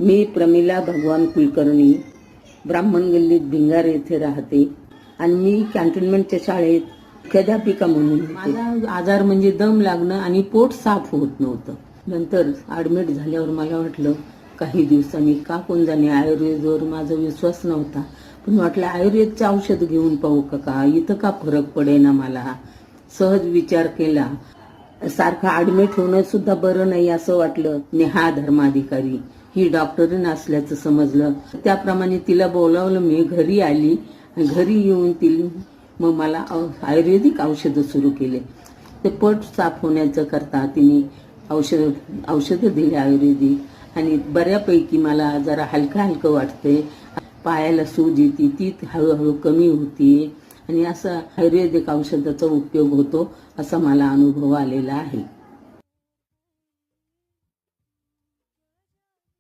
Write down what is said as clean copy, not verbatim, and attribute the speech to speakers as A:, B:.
A: मी प्रमिला भगवान कुलकर्णी ब्राह्मण गल्लीत भिंगार येथे राहते आणि मी कॅन्टोन्मेंटच्या शाळेत मुख्याध्यापिका म्हणून होते. माझा आजार म्हणजे दम लागणं आणि पोट साफ होत नव्हतं. नंतर ॲडमिट झाल्यावर मला वाटलं काही दिवसांनी का कोण जाणे, आयुर्वेदवर माझा विश्वास नव्हता, पण वाटलं आयुर्वेदचं औषध घेऊन पाहू का इथं का फरक पडेना. मला सहज विचार केला, सारखं ॲडमिट होणं सुद्धा बरं नाही असं वाटलं. नेहा धर्माधिकारी ही डॉक्टरीन असल्याचं समजलं. त्याप्रमाणे तिला बोलावलं. मी घरी आली. घरी येऊन मग मला आयुर्वेदिक औषधं सुरू केले. ते पोट साफ होण्याचं करता तिने औषधं दिली आयुर्वेदिक, आणि बऱ्यापैकी मला जरा हलकं वाटते. पायाला सूज येते ती हळूहळू कमी होती आणि असा आयुर्वेदिक औषधाचा उपयोग होतो असा मला अनुभव आलेला आहे.